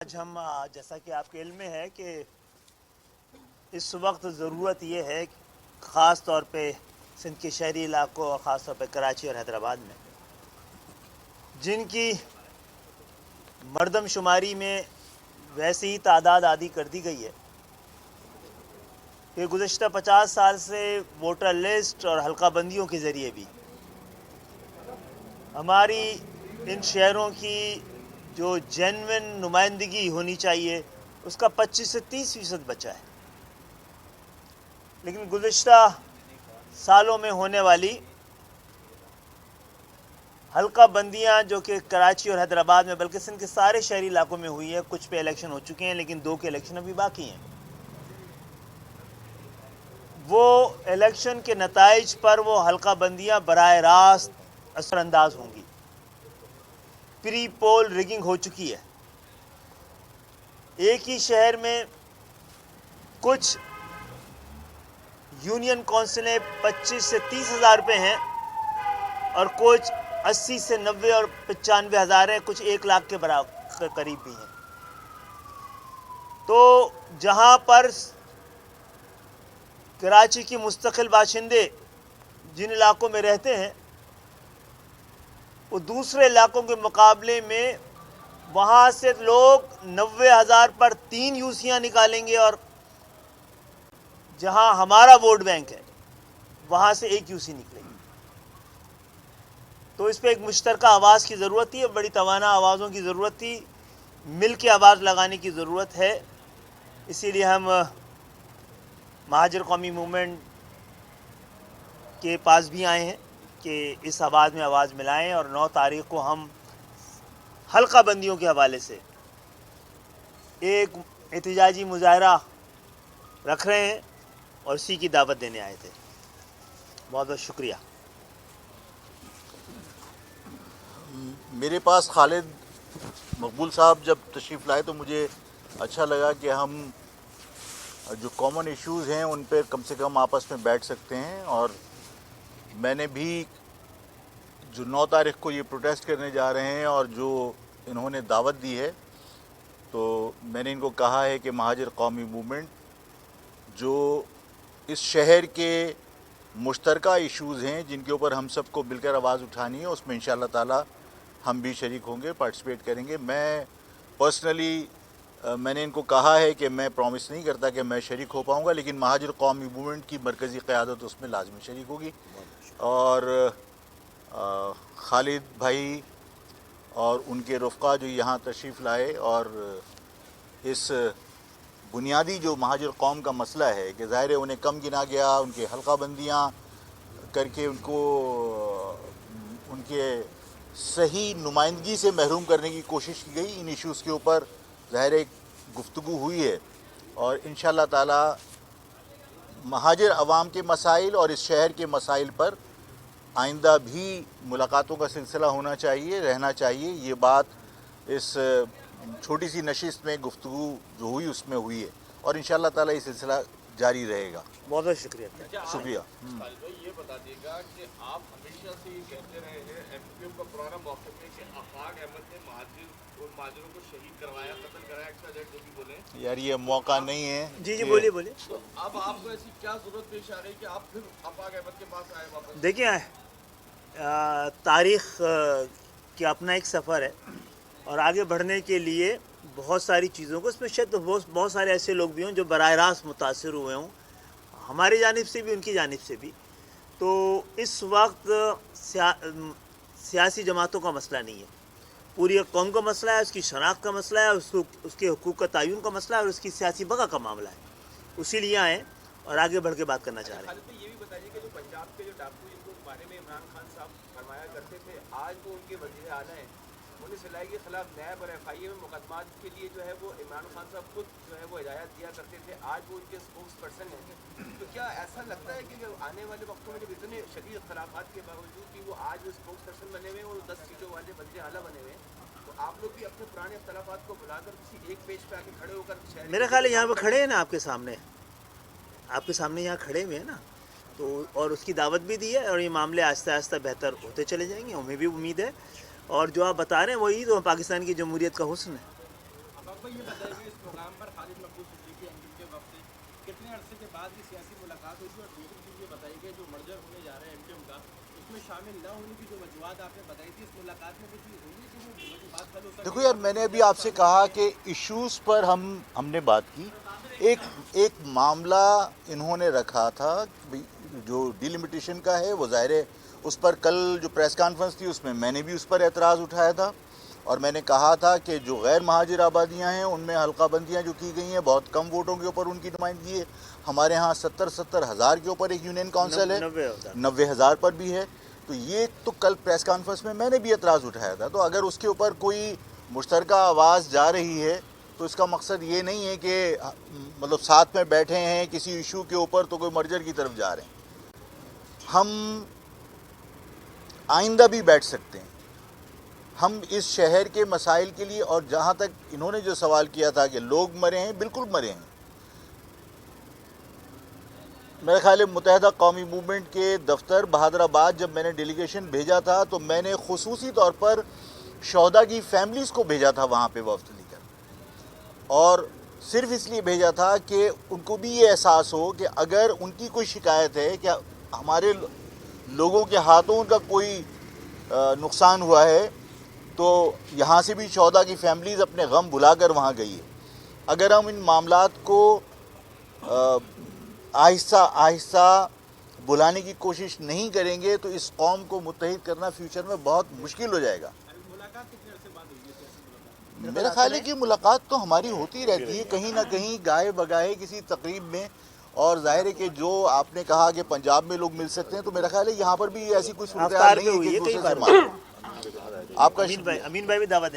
آج ہم جیسا کہ آپ کے علم میں ہے کہ اس وقت ضرورت یہ ہے خاص طور پہ سندھ کے شہری علاقوں اور خاص طور پہ کراچی اور حیدرآباد میں جن کی مردم شماری میں ویسے ہی تعداد عادی کر دی گئی ہے کہ گزشتہ 50 سال سے ووٹر لسٹ اور حلقہ بندیوں کے ذریعے بھی ہماری ان شہروں کی جو جینوئن نمائندگی ہونی چاہیے اس کا 25 سے 30% بچا ہے، لیکن گزشتہ سالوں میں ہونے والی حلقہ بندیاں جو کہ کراچی اور حیدرآباد میں بلکہ سندھ کے سارے شہری علاقوں میں ہوئی ہے، کچھ پہ الیکشن ہو چکے ہیں لیکن 2 کے الیکشن ابھی باقی ہیں، وہ الیکشن کے نتائج پر وہ حلقہ بندیاں براہ راست اثر انداز ہوں گی۔ پری پول ریگنگ ہو چکی ہے۔ ایک ہی شہر میں کچھ یونین کونسلیں 25 سے 30 ہزار پہ ہیں اور کچھ 80 سے 90 اور 95 ہزار ہیں، کچھ 1 لاکھ کے برابر قریب بھی ہیں۔ تو جہاں پر کراچی کی مستقل باشندے جن علاقوں میں رہتے ہیں وہ دوسرے علاقوں کے مقابلے میں وہاں سے لوگ 90 ہزار پر 3 یوسیاں نکالیں گے، اور جہاں ہمارا ووٹ بینک ہے وہاں سے 1 یوسی نکلے گی۔ تو اس پہ ایک مشترکہ آواز کی ضرورت تھی، بڑی توانا آوازوں کی ضرورت تھی، مل کے آواز لگانے کی ضرورت ہے۔ اسی لیے ہم مہاجر قومی موومنٹ کے پاس بھی آئے ہیں کہ اس آواز میں آواز ملائیں، اور 9 تاریخ کو ہم حلقہ بندیوں کے حوالے سے ایک احتجاجی مظاہرہ رکھ رہے ہیں اور اسی کی دعوت دینے آئے تھے۔ بہت بہت شکریہ۔ میرے پاس خالد مقبول صاحب جب تشریف لائے تو مجھے اچھا لگا کہ ہم جو کامن ایشوز ہیں ان پہ کم سے کم آپس میں بیٹھ سکتے ہیں، اور میں نے بھی جو 9 تاریخ کو یہ پروٹیسٹ کرنے جا رہے ہیں اور جو انہوں نے دعوت دی ہے، تو میں نے ان کو کہا ہے کہ مہاجر قومی موومنٹ جو اس شہر کے مشترکہ ایشوز ہیں جن کے اوپر ہم سب کو مل کر آواز اٹھانی ہے، اس میں انشاءاللہ تعالی ہم بھی شریک ہوں گے، پارٹیسپیٹ کریں گے۔ میں پرسنلی میں نے ان کو کہا ہے کہ میں پرومس نہیں کرتا کہ میں شریک ہو پاؤں گا، لیکن مہاجر قومی موومنٹ کی مرکزی قیادت اس میں لازمی شریک ہوگی، اور خالد بھائی اور ان کے رفقا جو یہاں تشریف لائے، اور اس بنیادی جو مہاجر قوم کا مسئلہ ہے کہ ظاہر ہے انہیں کم گنا گیا، ان کے حلقہ بندیاں کر کے ان کو ان کے صحیح نمائندگی سے محروم کرنے کی کوشش کی گئی۔ ان ایشوز کے اوپر ظاہر ایک گفتگو ہوئی ہے، اور انشاءاللہ تعالی مہاجر عوام کے مسائل اور اس شہر کے مسائل پر آئندہ بھی ملاقاتوں کا سلسلہ ہونا چاہیے، رہنا چاہیے۔ یہ بات اس چھوٹی سی نشست میں گفتگو جو ہوئی اس میں ہوئی ہے، اور انشاءاللہ تعالی یہ سلسلہ جاری رہے گا۔ بہت بہت شکریہ۔ شکریہ۔ یہ بتا دیے گا کہ آپ ہمیشہ سے یہ کہتے رہے ہیں، ایم کیو ایم کا پرانا موقف ہے کہ آفاق احمد نے مہاجروں کو شہید کروایا، قتل کرایا، ایکسٹرا جو بھی بولیں یار یہ موقع نہیں ہے۔ جی بولیے بولیے۔ تو اب آپ کو ایسی کیا ضرورت پیش آ رہی کہ آپ پھر آفاق احمد کے پاس آئے واپس؟ دیکھیں تاریخ کا اپنا ایک سفر ہے، اور آگے بڑھنے کے لیے بہت ساری چیزوں کو، اس میں شاید بہت سارے ایسے لوگ بھی ہوں جو براہ راست متاثر ہوئے ہوں، ہماری جانب سے بھی ان کی جانب سے بھی۔ تو اس وقت سیاسی جماعتوں کا مسئلہ نہیں ہے، پوری ایک قوم کا مسئلہ ہے، اس کی شناخت کا مسئلہ ہے، اس کے حقوق کا تعین کا مسئلہ ہے، اور اس کی سیاسی بقا کا معاملہ ہے۔ اسی لیے آئیں اور آگے بڑھ کے بات کرنا چاہ رہے ہیں۔ خالد، یہ بھی بتائیے کہ جو پنجاب کے جو ڈاکو جن کو بارے میں عمران خان صاحب فرمایا کرتے تھے، آج وہ ان کے وزیر اعلیٰ ہیں، انہیں سلائی کے خلاف نیب اور ایف آئی اے میں مقدمات کے لیے جو ہے وہ عمران خان صاحب خود جو ہے وہ ہدایات دیا کرتے تھے، آج وہ ان کے اسپوکس پرسن ہیں۔ تو کیا ایسا لگتا ہے کہ آنے والے وقتوں میں جب اتنے شدید اختلافات کے باوجود بھی وہ آج وہ اسپوکس پرسن بنے ہوئے ہیں اور 10 سیٹوں والے وزیر اعلیٰ بنے ہوئے ہیں، تو آپ لوگ بھی اپنے پرانے اختلافات کو بلا کر کسی ایک پیج پہ آ کے کھڑے ہو کر میرا خیال ہے یہاں پہ کھڑے ہیں نا، آپ کے سامنے یہاں کھڑے ہوئے ہیں نا، تو اور اس کی دعوت بھی دی ہے، اور یہ معاملے آہستہ آہستہ بہتر ہوتے چلے جائیں گے، ہمیں بھی امید ہے۔ اور جو آپ بتا رہے ہیں وہی تو پاکستان کی جمہوریت کا حسن ہے۔ اب یہ بتائیے کہ اس پروگرام پر خالد مقبول صدیقی انجم کے وقت کتنے عرصے کے بعد یہ سیاسی ملاقات ہوئی تھی، اور دوسری چیز یہ بتائیے کہ جو مرجر ہونے جا رہا ہے ایم کا، اس میں شامل نہ ہونے کی جو وجوہات آپ نے بتائی تھی، اس ملاقات میں کوئی چیز ہوئی ہے کہ وہ بات حل ہو سکے؟ دیکھو یار، میں نے ابھی آپ سے کہا کہ ایشوز پر ہم نے بات کی. ایک معاملہ انہوں نے رکھا تھا جو ڈیلیمیٹیشن کا ہے، وہ ظاہر ہے اس پر کل جو پریس کانفرنس تھی اس میں نے بھی اس پر اعتراض اٹھایا تھا، اور میں نے کہا تھا کہ جو غیر مہاجر آبادیاں ہیں ان میں حلقہ بندیاں جو کی گئی ہیں بہت کم ووٹوں کے اوپر ان کی نمائندگی ہے. ہمارے ہاں 70,000 کے اوپر ایک یونین کونسل ہے، 90,000 پر بھی ہے. تو یہ تو کل پریس کانفرنس میں نے بھی اعتراض اٹھایا تھا. تو اگر اس کے اوپر کوئی مشترکہ آواز جا رہی ہے تو اس کا مقصد یہ نہیں ہے کہ مطلب ساتھ میں بیٹھے ہیں کسی ایشو کے اوپر تو کوئی مرجر کی طرف جا رہے ہیں. ہم آئندہ بھی بیٹھ سکتے ہیں. ہم اس شہر کے مسائل کے لیے، اور جہاں تک انہوں نے جو سوال کیا تھا کہ لوگ مرے ہیں، بالکل مرے ہیں. میرے خیال ہے متحدہ قومی موومنٹ کے دفتر بہادر آباد جب میں نے ڈیلیگیشن بھیجا تھا تو میں نے خصوصی طور پر شہداء کی فیملیز کو بھیجا تھا وہاں پہ وفد لے کر، اور صرف اس لیے بھیجا تھا کہ ان کو بھی یہ احساس ہو کہ اگر ان کی کوئی شکایت ہے کہ ہمارے لوگوں کے ہاتھوں ان کا کوئی نقصان ہوا ہے تو یہاں سے بھی شہداء کی فیملیز اپنے غم بھلا کر وہاں گئی ہے. اگر ہم ان معاملات کو آہستہ آہستہ بلانے کی کوشش نہیں کریں گے تو اس قوم کو متحد کرنا فیوچر میں بہت مشکل ہو جائے گا. ملاقات کتنے عرصے بعد ہوئی ہے سیاسی ملاقات؟ میرا خیال ہے کہ ملاقات تو ہماری ہوتی رہتی ہے کہیں نہ کہیں گائے بگائے کسی تقریب میں. اور ظاہر ہے کہ جو آپ نے کہا کہ پنجاب میں لوگ مل سکتے ہیں تو میرا خیال ہے یہاں پر بھی ایسی کوئی صورتحال نہیں ہے کہ ایک دوسرے سے آپ کا امین بھائی بھی دعوت